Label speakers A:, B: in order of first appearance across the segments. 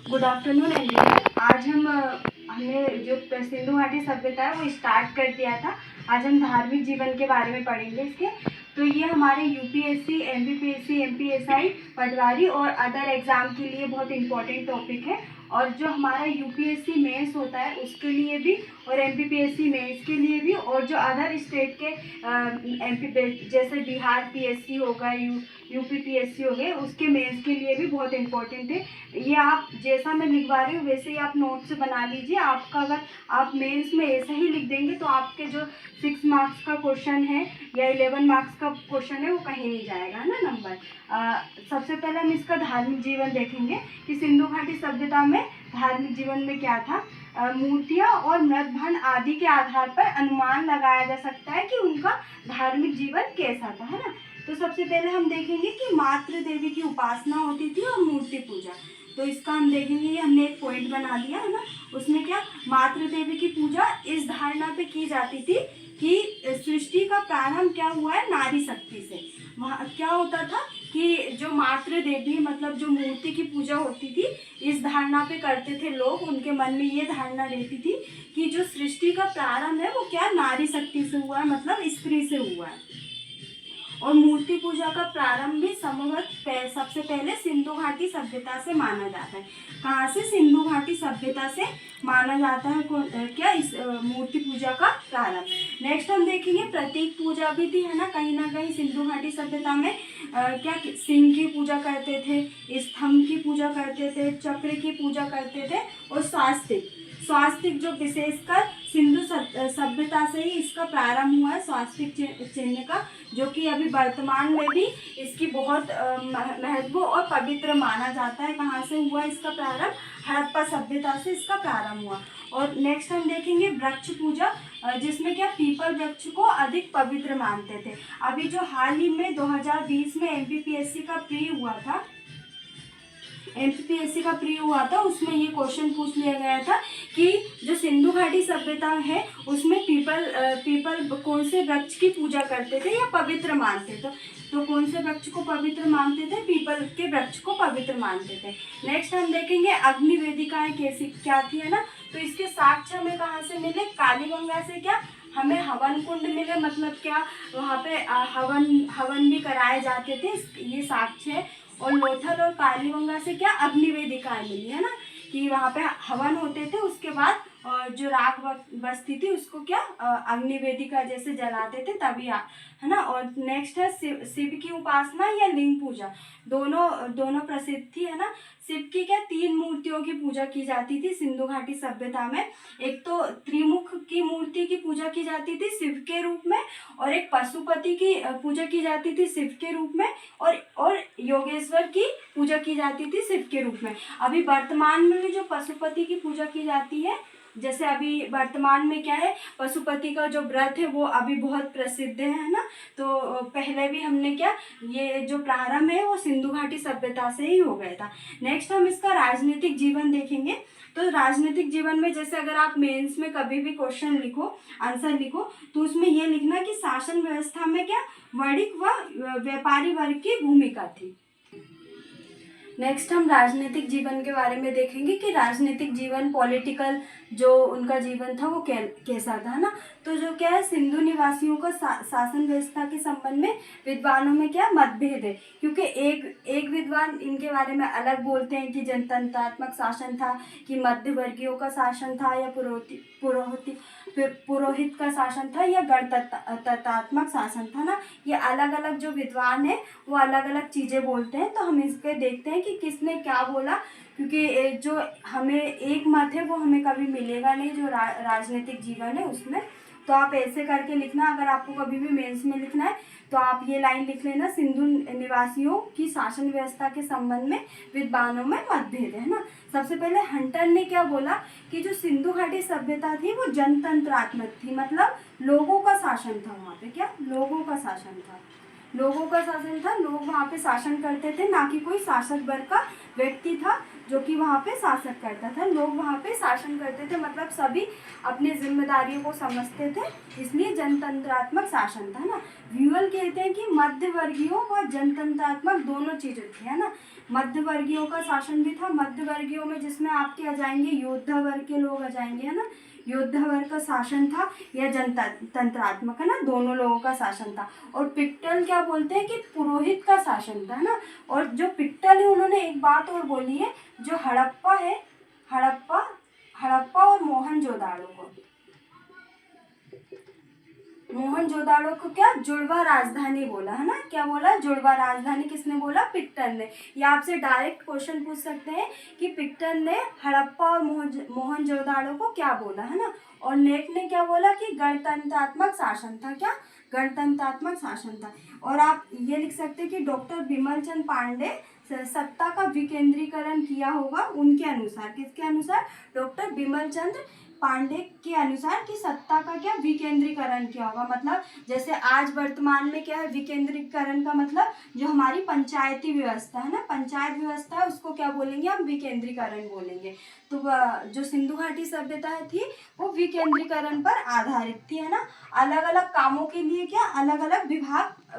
A: Good afternoon everyone. आज हमने जो सिंधु घाटी सभ्यता है वो स्टार्ट कर दिया था। आज हम धार्मिक जीवन के बारे में पढ़ेंगे इसके। तो ये हमारे यूपीएससी, एमपीपीएससी, एमपीएसआई, पटवारी और अदर एग्ज़ाम के लिए बहुत इंपॉर्टेंट टॉपिक है। और जो हमारा यूपीएससी मेंस होता है उसके लिए भी, और एमपीपीएससी मेंस के लिए भी, और जो अदर स्टेट के एमपी जैसे बिहार पीएससी होगा, यूपी पीएससी हो गए, उसके मेंस के लिए भी बहुत इंपॉर्टेंट है। ये आप जैसा मैं लिखवा रही हूँ वैसे ही आप नोट से बना लीजिए। आपका अगर आप मेंस में ऐसा ही लिख देंगे तो आपके जो 6 मार्क्स का क्वेश्चन है या 11 मार्क्स का क्वेश्चन है वो कहीं नहीं जाएगा, है ना नंबर। सबसे पहले हम इसका धार्मिक जीवन देखेंगे कि सिंधु घाटी सभ्यता में धार्मिक जीवन में क्या था। मूर्तियाँ और मृदभंड आदि के आधार पर अनुमान लगाया जा सकता है कि उनका धार्मिक जीवन कैसा था, है ना। तो सबसे पहले हम देखेंगे कि मातृ देवी की उपासना होती थी और मूर्ति पूजा। तो इसका हम देखेंगे, ये हमने एक पॉइंट बना दिया है ना। उसमें क्या, मातृ देवी की पूजा इस धारणा पे की जाती थी कि सृष्टि का प्रारंभ क्या हुआ है, नारी शक्ति से। वहाँ क्या होता था कि जो मातृ देवी मतलब जो मूर्ति की पूजा होती थी, इस धारणा पे करते थे लोग। उनके मन में ये धारणा रहती थी कि जो सृष्टि का प्रारंभ है वो क्या, नारी शक्ति से हुआ है, मतलब स्त्री से हुआ है। और मूर्ति पूजा का प्रारंभ भी संभवतः सबसे पहले सिंधु घाटी सभ्यता से माना जाता है। कहाँ से? सिंधु घाटी सभ्यता से माना जाता है क्या इस मूर्ति पूजा का प्रारंभ। नेक्स्ट हम देखेंगे प्रतीक पूजा भी थी, है ना कहीं सिंधु घाटी सभ्यता में। क्या सिंह की पूजा करते थे, स्तंभ की पूजा करते थे, चक्र की पूजा करते थे, और स्वास्तिक जो विशेषकर सिंधु सभ्यता से ही इसका प्रारंभ हुआ है, स्वास्तिक चिन्ह का, जो कि अभी वर्तमान में भी इसकी बहुत महत्व और पवित्र माना जाता है। कहाँ से हुआ इसका प्रारंभ? हड़प्पा सभ्यता से इसका प्रारंभ हुआ। और नेक्स्ट हम देखेंगे वृक्ष पूजा, जिसमें क्या पीपल वृक्ष को अधिक पवित्र मानते थे। अभी जो हाल ही में 2020 में एमपीपीएससी का प्री हुआ था, उसमें ये क्वेश्चन पूछ लिया गया था कि जो सिंधु घाटी सभ्यता है उसमें पीपल कौन से वृक्ष की पूजा करते थे या पवित्र मानते थे। तो कौन से वृक्ष को पवित्र मानते थे? पीपल के वृक्ष को पवित्र मानते थे। नेक्स्ट हम देखेंगे अग्नि वेदिकाएं कैसी क्या थी, है ना। तो इसके साक्ष्य हमें कहाँ से मिले? कालीगंगा से क्या हमें हवन कुंड मिले, मतलब क्या वहाँ पे हवन भी कराए जाते थे, ये साक्ष्य है। और लोथल और कालीगंगा से क्या अग्नि वेदिकाएं मिली, है ना, कि वहाँ पे हवन होते थे, उसके बाद जो राख बचती थी उसको क्या अग्नि वेदिका जैसे जलाते थे तभी, है ना। और नेक्स्ट है शिव की उपासना या लिंग पूजा, दोनों प्रसिद्ध थी, है ना। शिव की क्या 3 मूर्तियों की पूजा की जाती थी सिंधु घाटी सभ्यता में। एक तो त्रिमुख की मूर्ति की पूजा की जाती थी शिव के रूप में, और एक पशुपति की पूजा की जाती थी शिव के रूप में, और योगेश्वर की पूजा की जाती थी शिव के रूप में। अभी वर्तमान में भी जो पशुपति की पूजा की जाती है, जैसे अभी वर्तमान में क्या है, पशुपति का जो व्रत है वो अभी बहुत प्रसिद्ध है ना। तो पहले भी हमने क्या, ये जो प्रारंभ है वो सिंधु घाटी सभ्यता से ही हो गया था। नेक्स्ट हम इसका राजनीतिक जीवन देखेंगे। तो राजनीतिक जीवन में जैसे अगर आप मेंस में कभी भी क्वेश्चन लिखो, आंसर लिखो, तो उसमें ये लिखना कि शासन व्यवस्था में क्या वणिक व व्यापारी वर्ग की भूमिका थी। नेक्स्ट हम राजनीतिक जीवन के बारे में देखेंगे कि राजनीतिक जीवन, पॉलिटिकल जो उनका जीवन था वो कैसा था ना। तो जो क्या है, सिंधु निवासियों का शासन व्यवस्था के संबंध में विद्वानों में क्या मतभेद है, क्योंकि एक विद्वान इनके बारे में अलग बोलते हैं कि जनतंत्रात्मक शासन था, कि मध्य वर्गीयों का शासन था, या पुरोहित का शासन था, या गणतंत्रात्मक शासन था ना। ये अलग अलग जो विद्वान है वो अलग अलग चीज़ें बोलते हैं। तो हम इसके देखते हैं कि किसने क्या बोला, क्योंकि जो हमें एक मत है वो हमें कभी मिलेगा नहीं जो राजनीतिक जीवन है उसमें। तो आप ऐसे करके लिखना, अगर आपको कभी भी मेंस में लिखना है तो आप ये लाइन लिख लेना, सिंधु निवासियों की शासन व्यवस्था के संबंध में विद्वानों में मतभेद है ना। सबसे पहले हंटर ने क्या बोला कि जो सिंधु घाटी सभ्यता थी वो जनतंत्रात्मक थी, मतलब लोगों का शासन था वहाँ पे। क्या लोगों का शासन था? लोगों का शासन था, लोग वहाँ पे शासन करते थे, ना कि कोई शासक वर्ग का व्यक्ति था जो कि वहाँ पे शासक करता था। लोग वहाँ पे शासन करते थे, मतलब सभी अपनी जिम्मेदारियों को समझते थे, इसलिए जनतंत्रात्मक शासन था ना। व्यूअल कहते हैं कि मध्य वर्गीयों व जनतंत्रात्मक दोनों चीज़ें थी, है ना। मध्य वर्गीयों का शासन भी था। मध्य वर्गीयों में जिसमें आपके आ जाएंगे योद्धा वर्ग के लोग आ जाएंगे, है ना। योद्धा वर्ग का शासन था या जनता तंत्रात्मक, है ना, दोनों लोगों का शासन था। और पिक्टल क्या बोलते हैं कि पुरोहित का शासन था, है ना। और जो पिक्टल है उन्होंने एक बात और बोली है, जो हड़प्पा है, हड़प्पा और मोहनजोदाड़ो को क्या जुड़वा राजधानी बोला, है ना। क्या बोला? जुड़वा राजधानी किसने बोला? पिक्टल ने। या आपसे डायरेक्ट क्वेश्चन पूछ सकते हैं कि पिक्टल ने हड़प्पा और मोहनजोदाड़ो को क्या बोला, है ना। और नेट ने क्या बोला कि गणतंत्रात्मक शासन था। क्या? गणतंत्रात्मक शासन था। और आप ये लिख सकते हैं कि डॉक्टर बिमल चंद पांडे सत्ता का विकेंद्रीकरण किया होगा उनके अनुसार। किसके अनुसार? डॉक्टर बिमल चंद्र पांडे के अनुसार कि सत्ता का क्या विकेंद्रीकरण किया होगा। मतलब जैसे आज वर्तमान में क्या है विकेंद्रीकरण का मतलब, जो हमारी पंचायती व्यवस्था है ना, पंचायत व्यवस्था है, उसको क्या बोलेंगे हम? विकेंद्रीकरण बोलेंगे। तो जो सिंधु घाटी सभ्यता थी वो विकेंद्रीकरण पर आधारित थी, है ना। अलग अलग कामों के लिए क्या अलग अलग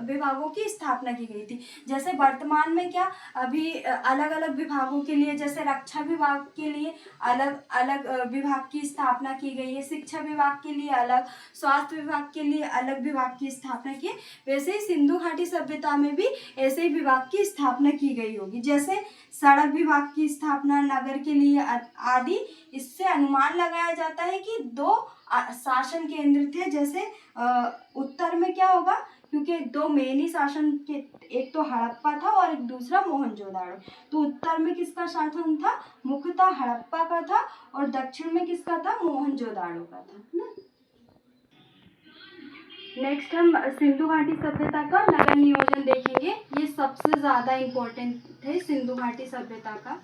A: विभागों की स्थापना की गई थी। जैसे वर्तमान में क्या अभी अलग अलग विभागों के लिए, जैसे रक्षा विभाग के लिए अलग अलग विभाग की स्थापना की गई है, शिक्षा विभाग के लिए अलग, स्वास्थ्य विभाग के लिए अलग विभाग की स्थापना की है। वैसे ही सिंधु घाटी सभ्यता में भी ऐसे ही विभाग की स्थापना की गई होगी। जैसे सड़क विभाग की स्थापना, नगर के लिए आदि। इससे अनुमान लगाया जाता है कि 2 शासन केंद्र थे। जैसे उत्तर में क्या होगा, क्योंकि 2 मेन ही शासन के, एक तो हड़प्पा था और एक दूसरा मोहनजोदाड़ो। तो उत्तर में किसका शासन था? मुख्यतः हड़प्पा का था। और दक्षिण में किसका था? मोहनजोदाड़ो का था, ना। नेक्स्ट हम सिंधु घाटी सभ्यता का नगर नियोजन देखेंगे। ये सबसे ज्यादा इम्पोर्टेंट है सिंधु घाटी सभ्यता का।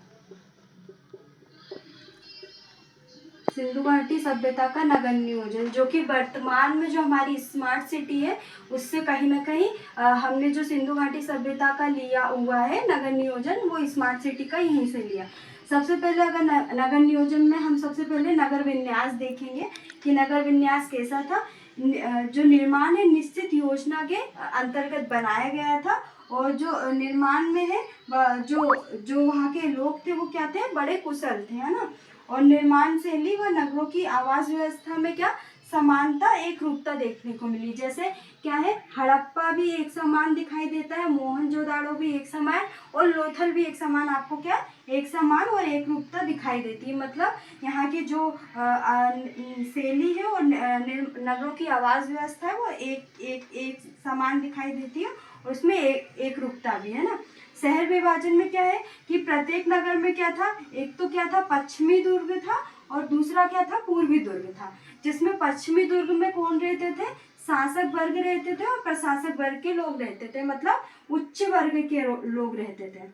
A: सिंधु घाटी सभ्यता का नगर नियोजन, जो कि वर्तमान में जो हमारी स्मार्ट सिटी है उससे कहीं ना कहीं हमने जो सिंधु घाटी सभ्यता का लिया हुआ है नगर नियोजन, वो स्मार्ट सिटी का यहीं से लिया। सबसे पहले अगर नगर नियोजन में हम सबसे पहले नगर विन्यास देखेंगे कि नगर विन्यास कैसा था। जो निर्माण है निश्चित योजना के अंतर्गत बनाया गया था। और जो निर्माण में है जो जो वहाँ के लोग थे वो क्या थे? बड़े कुशल थे, है ना। और निर्माण शैली व नगरों की आवास व्यवस्था में क्या समानता, एक रूपता देखने को मिली। जैसे क्या है, हड़प्पा भी एक समान दिखाई देता है, मोहनजोदाड़ो भी एक समान, और लोथल भी एक समान। आपको क्या एक समान और एक रूपता दिखाई देती है। मतलब यहाँ की जो शैली है और नगरों की आवास व्यवस्था है वो एक समान दिखाई देती है, और उसमें एक रूपता भी है ना। शहर विभाजन में क्या है कि प्रत्येक नगर में क्या था, एक तो क्या था पश्चिमी दुर्ग था और दूसरा क्या था पूर्वी दुर्ग था। जिसमें पश्चिमी दुर्ग में कौन रहते थे? शासक वर्ग रहते थे और प्रशासक वर्ग के लोग रहते थे। मतलब उच्च वर्ग के लोग रहते थे,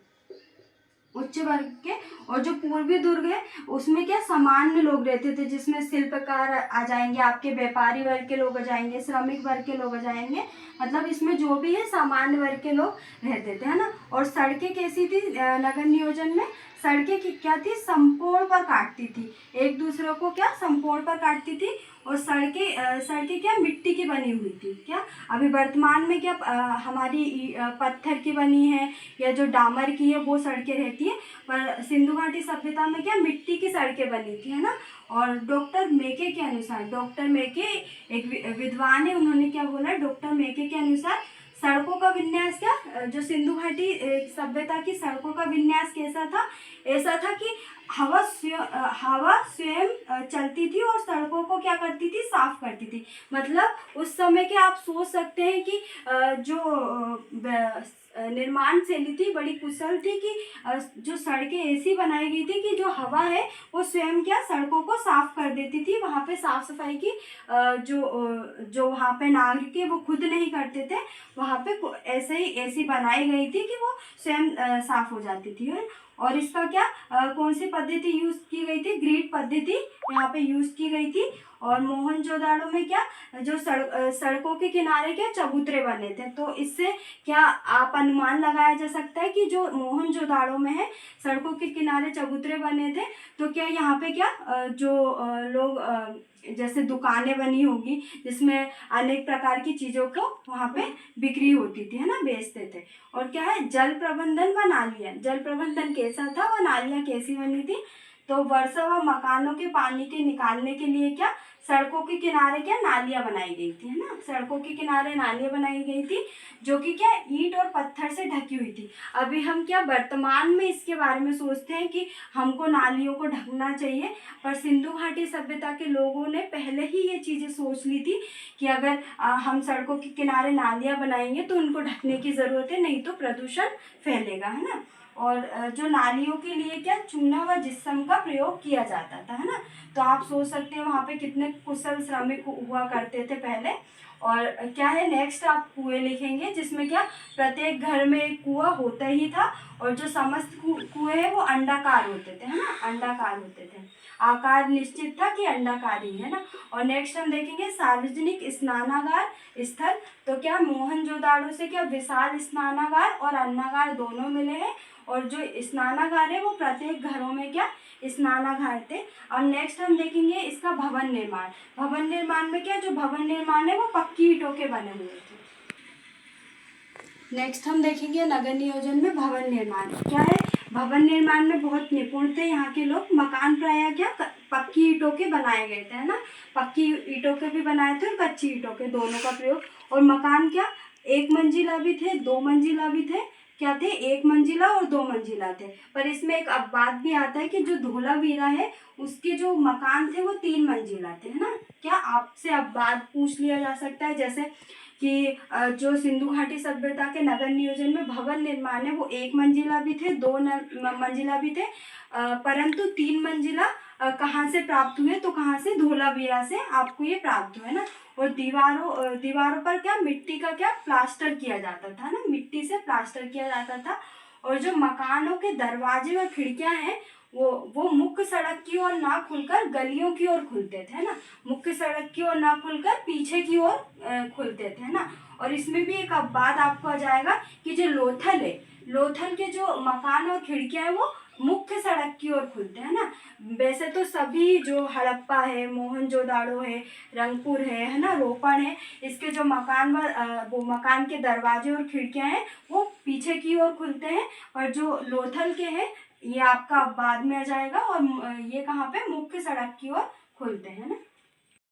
A: उच्च वर्ग के। और जो पूर्वी दुर्ग है उसमें क्या सामान्य लोग रहते थे, जिसमें शिल्पकार आ जाएंगे, आपके व्यापारी वर्ग के लोग आ जाएंगे, श्रमिक वर्ग के लोग आ जाएंगे। मतलब इसमें जो भी है सामान्य वर्ग के लोग रहते थे, है ना। और सड़कें कैसी थी नगर नियोजन में? सड़कें क्या थी? समकोण पर काटती थी, एक दूसरे को क्या समकोण पर काटती थी। और सड़कें क्या मिट्टी की बनी हुई थी। क्या अभी वर्तमान में क्या हमारी पत्थर की बनी है या जो डामर की है वो सड़कें रहती है, पर सिंधु घाटी सभ्यता में क्या मिट्टी की सड़कें बनी थी, है ना। और डॉक्टर मेके के अनुसार, डॉक्टर मेके एक विद्वान है, उन्होंने क्या बोला? डॉक्टर मेके के अनुसार सड़कों का विन्यास क्या, जो सिंधु घाटी सभ्यता की सड़कों का विन्यास कैसा था? ऐसा था कि हवा स्वयं चलती थी और सड़कों को क्या करती थी? साफ करती थी। मतलब उस समय के आप सोच सकते हैं कि जो निर्माण शैली थी बड़ी कुशल थी कि जो सड़कें ऐसी बनाई गई थी कि जो हवा है वो स्वयं क्या सड़कों को साफ कर देती थी। वहाँ पे साफ सफाई की जो वहाँ पे नागरिक है वो खुद नहीं करते थे, वहाँ पे ऐसी बनाई गई थी कि वो स्वयं साफ हो जाती थी। और इसका क्या कौन सी पद्धति यूज की गई थी, ग्रिड पद्धति यहाँ पे यूज की गई थी। और मोहनजोदाड़ो में क्या जो सड़कों के किनारे क्या चबूतरे बने थे। तो इससे क्या आप अनुमान लगाया जा सकता है कि जो मोहनजोदाड़ो में है सड़कों के किनारे चबूतरे बने थे, तो क्या यहाँ पे क्या जो लोग जैसे दुकानें बनी होगी जिसमें अनेक प्रकार की चीज़ों को वहाँ पे बिक्री होती थी, है ना, बेचते थे। और क्या है, जल प्रबंधन व नालियाँ, जल प्रबंधन कैसा था व नालियाँ कैसी बनी थी। तो वर्षा व मकानों के पानी के निकालने के लिए क्या सड़कों के किनारे क्या नालियाँ बनाई गई थी, है ना, सड़कों के किनारे नालियाँ बनाई गई थी जो कि क्या ईंट और पत्थर से ढकी हुई थी। अभी हम क्या वर्तमान में इसके बारे में सोचते हैं कि हमको नालियों को ढकना चाहिए, पर सिंधु घाटी सभ्यता के लोगों ने पहले ही ये चीज़ें सोच ली थी कि अगर हम सड़कों के किनारे नालियाँ बनाएंगे तो उनको ढकने की ज़रूरत है, नहीं तो प्रदूषण फैलेगा, है ना। और जो नालियों के लिए क्या चूना व जिप्सम का प्रयोग किया जाता था, है ना। तो आप सोच सकते हैं वहाँ पे कितने कुशल श्रमिक हुआ करते थे पहले। और क्या है, नेक्स्ट आप कुएं लिखेंगे जिसमें क्या प्रत्येक घर में एक कुआं होता ही था और जो समस्त कुएं हैं वो अंडाकार होते थे, है ना, अंडाकार होते थे, आकार निश्चित था कि अंडाकार ही, है ना। और नेक्स्ट हम देखेंगे सार्वजनिक स्नानागार स्थल। तो क्या मोहनजोदाड़ो से क्या विशाल स्नानागार और अन्नागार दोनों मिले हैं, और जो स्नानागार है वो प्रत्येक घरों में क्या स्नानागार थे। अब नेक्स्ट हम देखेंगे इसका भवन निर्माण। भवन निर्माण में क्या जो भवन निर्माण है वो पक्की ईंटों के बने हुए थे। नेक्स्ट हम देखेंगे नगर नियोजन में भवन निर्माण क्या है। भवन निर्माण में बहुत निपुण थे यहाँ के लोग। मकान प्रायः क्या पक्की ईंटों के बनाए गए थे, है ना, पक्की ईंटों के भी बनाए थे और कच्ची ईंटों के, दोनों का प्रयोग। और मकान क्या एक मंजिला भी थे, दो मंजिला भी थे, क्या थे एक मंजिला और दो मंजिला थे। पर इसमें एक अब बात भी आता है कि जो धोलावीरा है उसके जो मकान थे वो 3 मंजिला थे, है ना। क्या आपसे अब बात पूछ लिया जा सकता है जैसे कि जो सिंधु घाटी सभ्यता के नगर नियोजन में भवन निर्माण है वो 1 मंजिला भी थे, 2 मंजिला भी थे, परंतु 3 मंजिला कहाँ से प्राप्त हुए, तो कहाँ से, धोलावीरा से आपको ये प्राप्त हुए ना। और दीवारों पर क्या मिट्टी का क्या प्लास्टर किया जाता था ना, मिट्टी से प्लास्टर किया जाता था। और जो मकानों के दरवाजे और खिड़कियां हैं वो मुख्य सड़क की ओर ना खुलकर गलियों की ओर खुलते थे, ना, मुख्य सड़क की ओर ना खुलकर पीछे की ओर खुलते थे, ना। और इसमें भी एक अब बात आपको आ जाएगा कि जो लोथल है, लोथल के जो मकान और खिड़कियां हैं वो मुख्य सड़क की ओर खुलते हैं, ना। वैसे तो सभी जो हड़प्पा है, मोहनजोदाड़ो है, रंगपुर है ना, रोपण है, इसके जो मकान वो मकान के दरवाजे और खिड़कियां हैं वो पीछे की ओर खुलते हैं। और जो लोथल के हैं ये आपका बाद में आ जाएगा और ये कहाँ पे मुख्य सड़क की ओर खुलते हैं, ना।